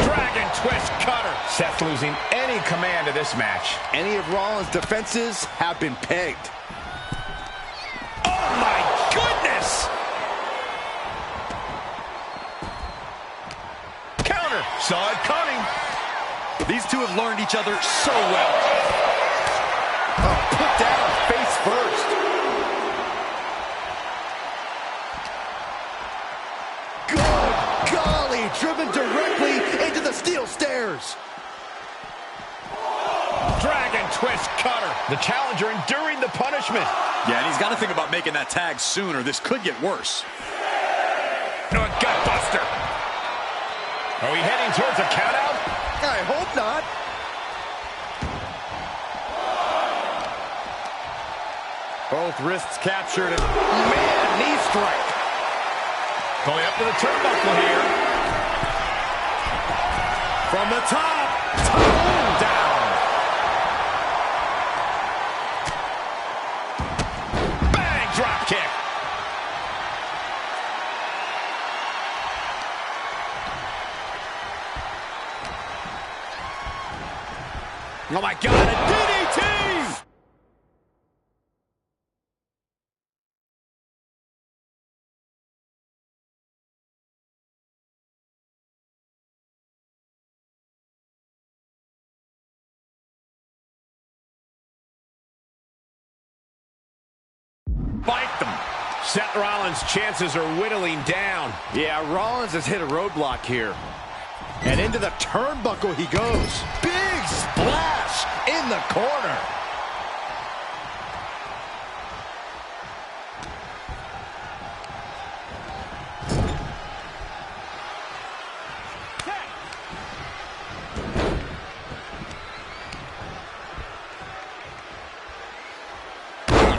Dragon twist cutter. Seth losing any command of this match. Any of Rollins' defenses have been pegged. Oh, my goodness! Saw it coming. These two have learned each other so well. Oh, put down face first. Good golly, driven directly into the steel stairs. Dragon twist cutter. The challenger enduring the punishment. Yeah, and he's got to think about making that tag soon, or this could get worse. No, gut buster. Are we heading towards a countout? I hope not. Both wrists captured and man, knee strike. Going up to the turnbuckle here. From the top, down. Bang, drop kick. Oh, my God, a DDT! Fight them. Seth Rollins' chances are whittling down. Yeah, Rollins has hit a roadblock here. And into the turnbuckle he goes. Big splash in the corner.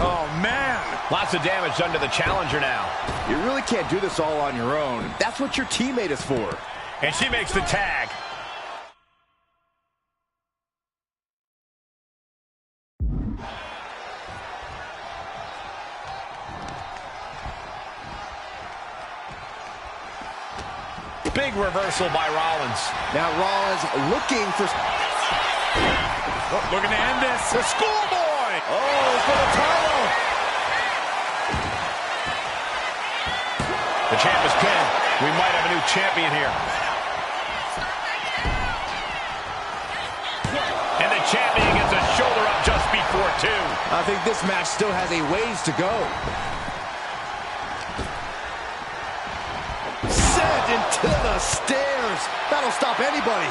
Oh, man. Lots of damage done to the challenger now. You really can't do this all on your own. That's what your teammate is for. And she makes the tag. Big reversal by Rollins. Now Rollins looking for... Oh, looking to end this. The schoolboy. Oh, for the title. champ is pinned. We might have a new champion here. And the champion gets a shoulder up just before 2. I think this match still has a ways to go. Sent into the stairs. That'll stop anybody.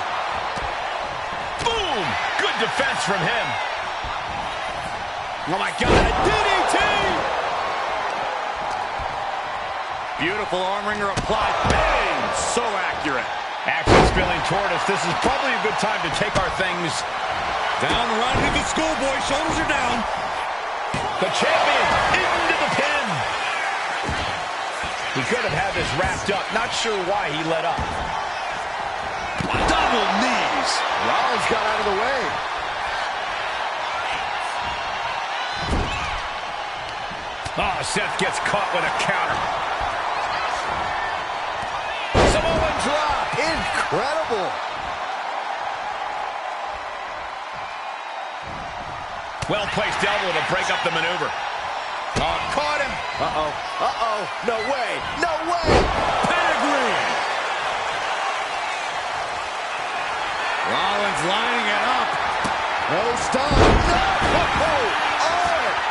Boom! Good defense from him. Oh my God, a DDT! Beautiful arm wringer applied. Bang! So accurate. Action spilling toward us. This is probably a good time to take our things down right into the schoolboy. Shoulders are down. The champion into the pin. He could have had this wrapped up. Not sure why he let up. Double knees. Rollins got out of the way. Oh, Seth gets caught with a counter. Samoan drop. Incredible. Well-placed elbow to break up the maneuver. Oh, caught him. Uh-oh. Uh-oh. No way. No way. Pedigree. Rollins lining it up. No stop. No.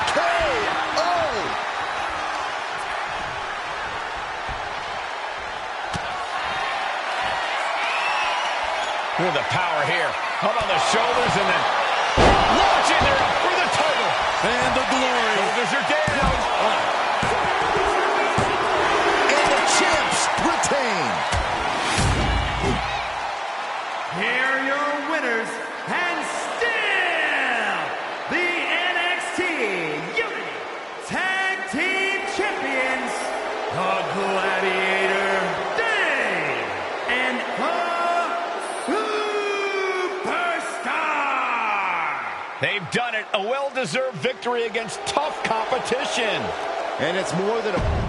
RKO. With the power here. Up on the shoulders and then launching there up for the title. And the glory. Shoulders are down. And the champs retain. Here are your winners, and still the NXT Unity Tag Team Champions, the Gladiator, Dave, and They've done it. A well-deserved victory against tough competition. And it's more than a...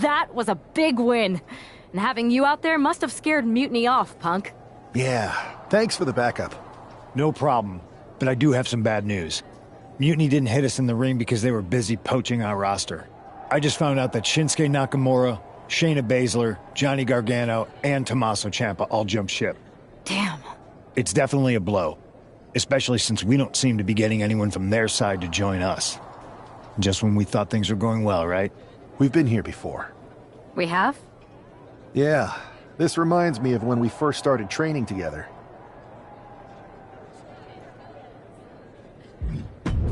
That was a big win. And having you out there must have scared Mutiny off, Punk. Yeah, thanks for the backup. No problem, but I do have some bad news. Mutiny didn't hit us in the ring because they were busy poaching our roster. I just found out that Shinsuke Nakamura, Shayna Baszler, Johnny Gargano, and Tommaso Ciampa all jumped ship. Damn. It's definitely a blow, especially since we don't seem to be getting anyone from their side to join us. Just when we thought things were going well, right? We've been here before. We have? Yeah, this reminds me of when we first started training together.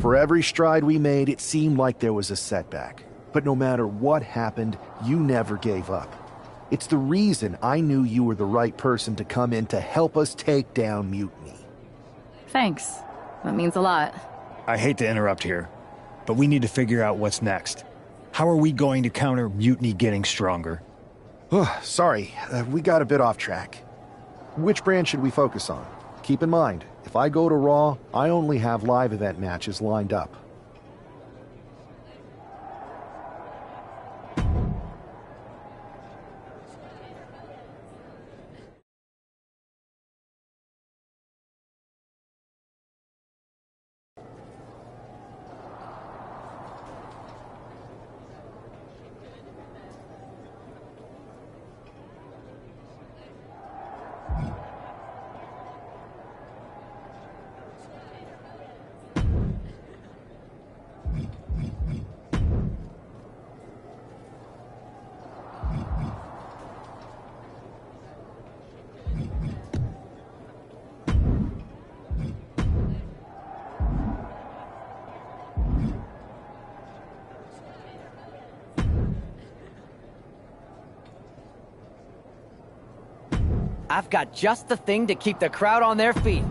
For every stride we made, it seemed like there was a setback. But no matter what happened, you never gave up. It's the reason I knew you were the right person to come in to help us take down Mutiny. Thanks. That means a lot. I hate to interrupt here, but we need to figure out what's next. How are we going to counter Mutiny getting stronger? Sorry, we got a bit off track. Which brand should we focus on? Keep in mind, if I go to Raw, I only have live event matches lined up. I've got just the thing to keep the crowd on their feet.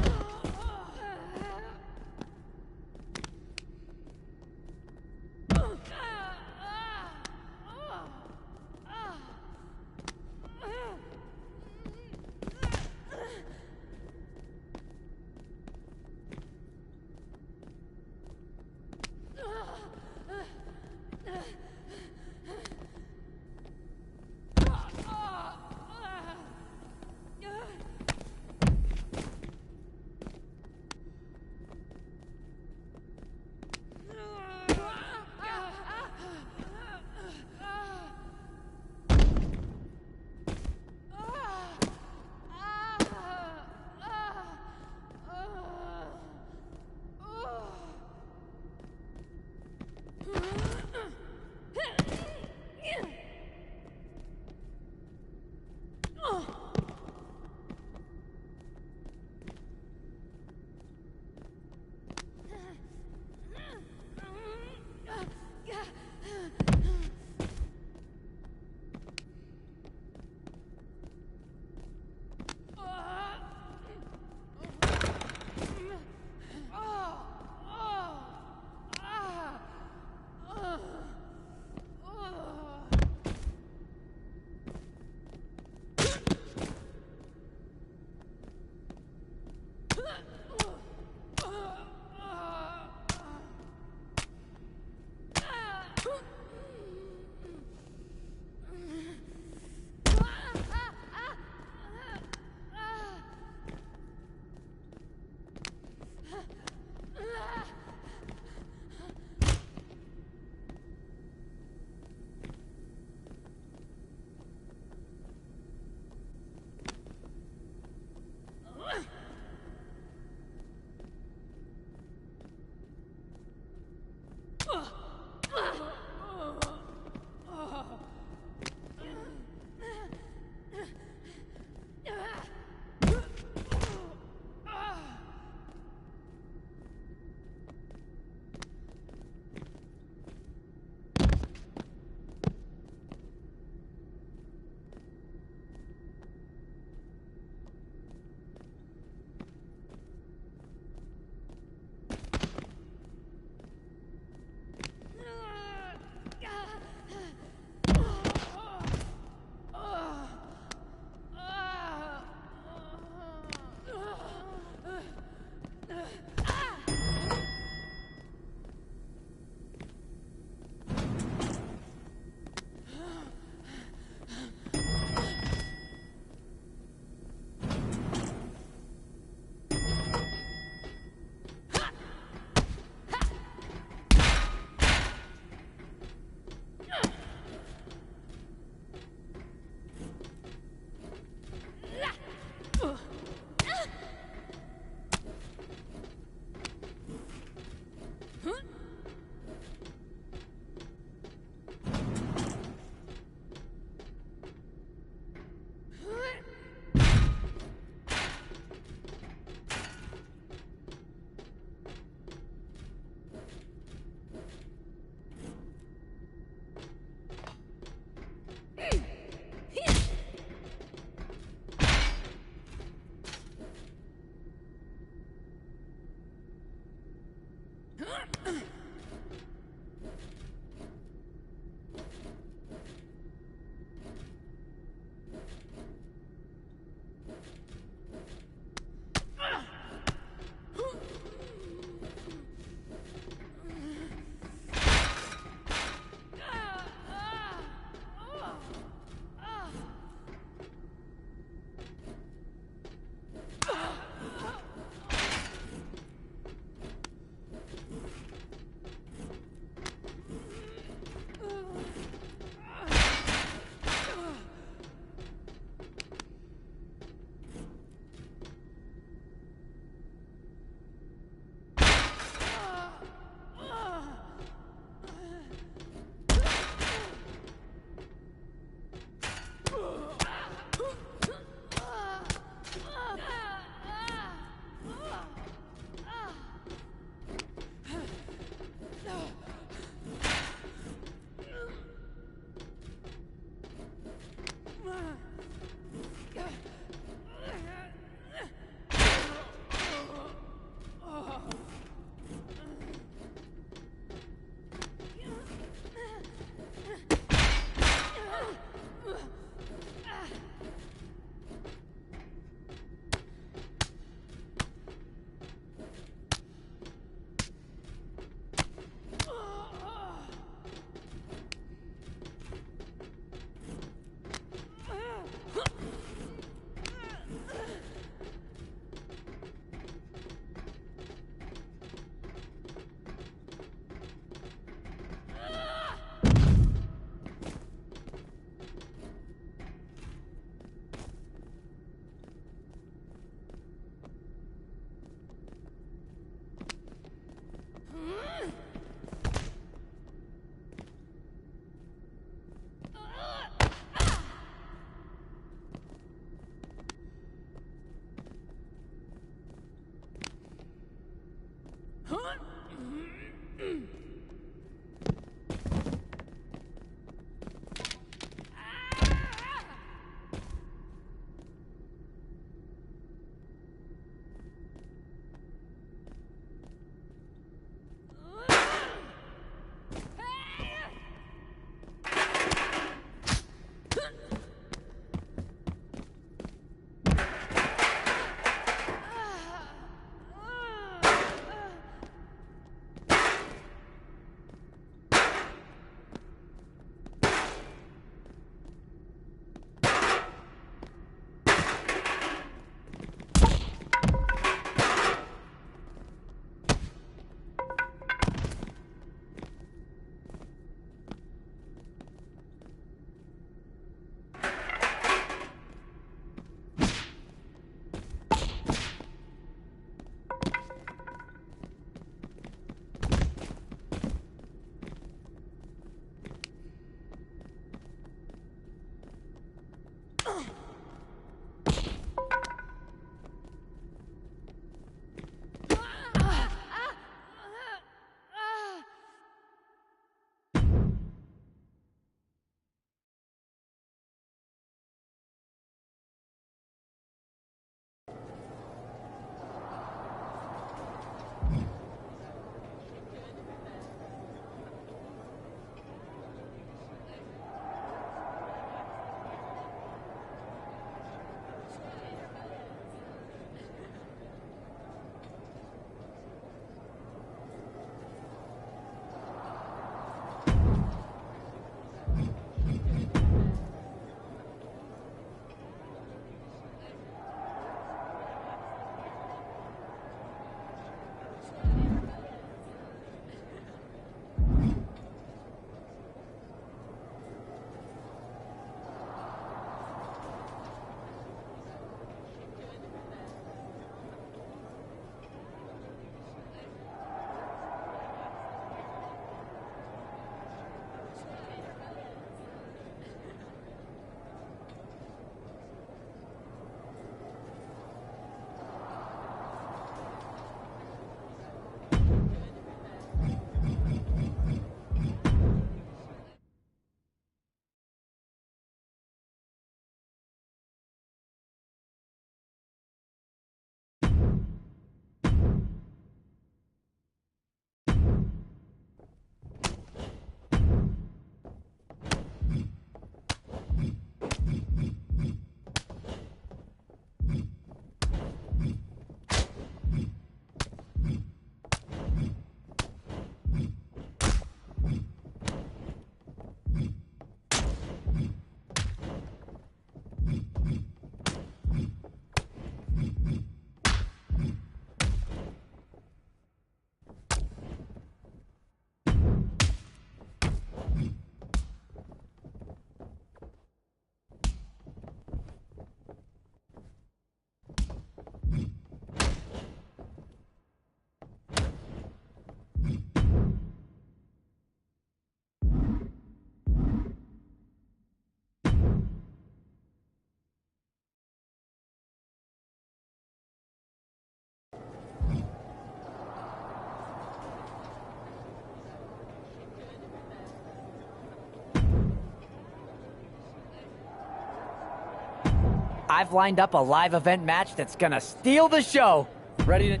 I've lined up a live event match that's gonna steal the show. Ready to...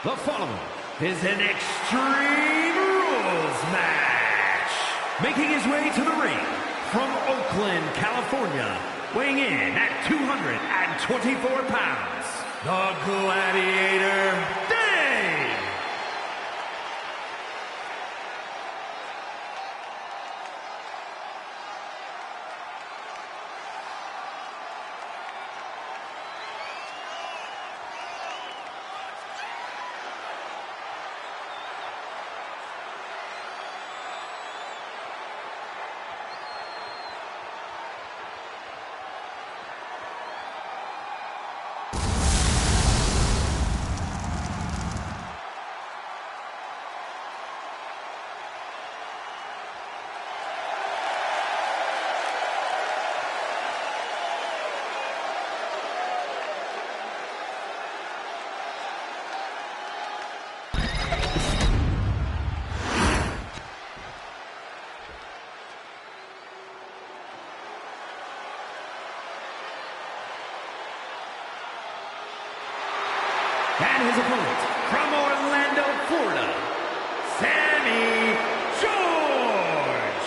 The following is an Extreme Rules match. Making his way to the ring from Oakland, California, weighing in at 224 pounds, the Gladiator, Dave! And his opponent, from Orlando, Florida, Sammy George.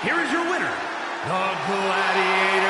here is your winner, the Gladiator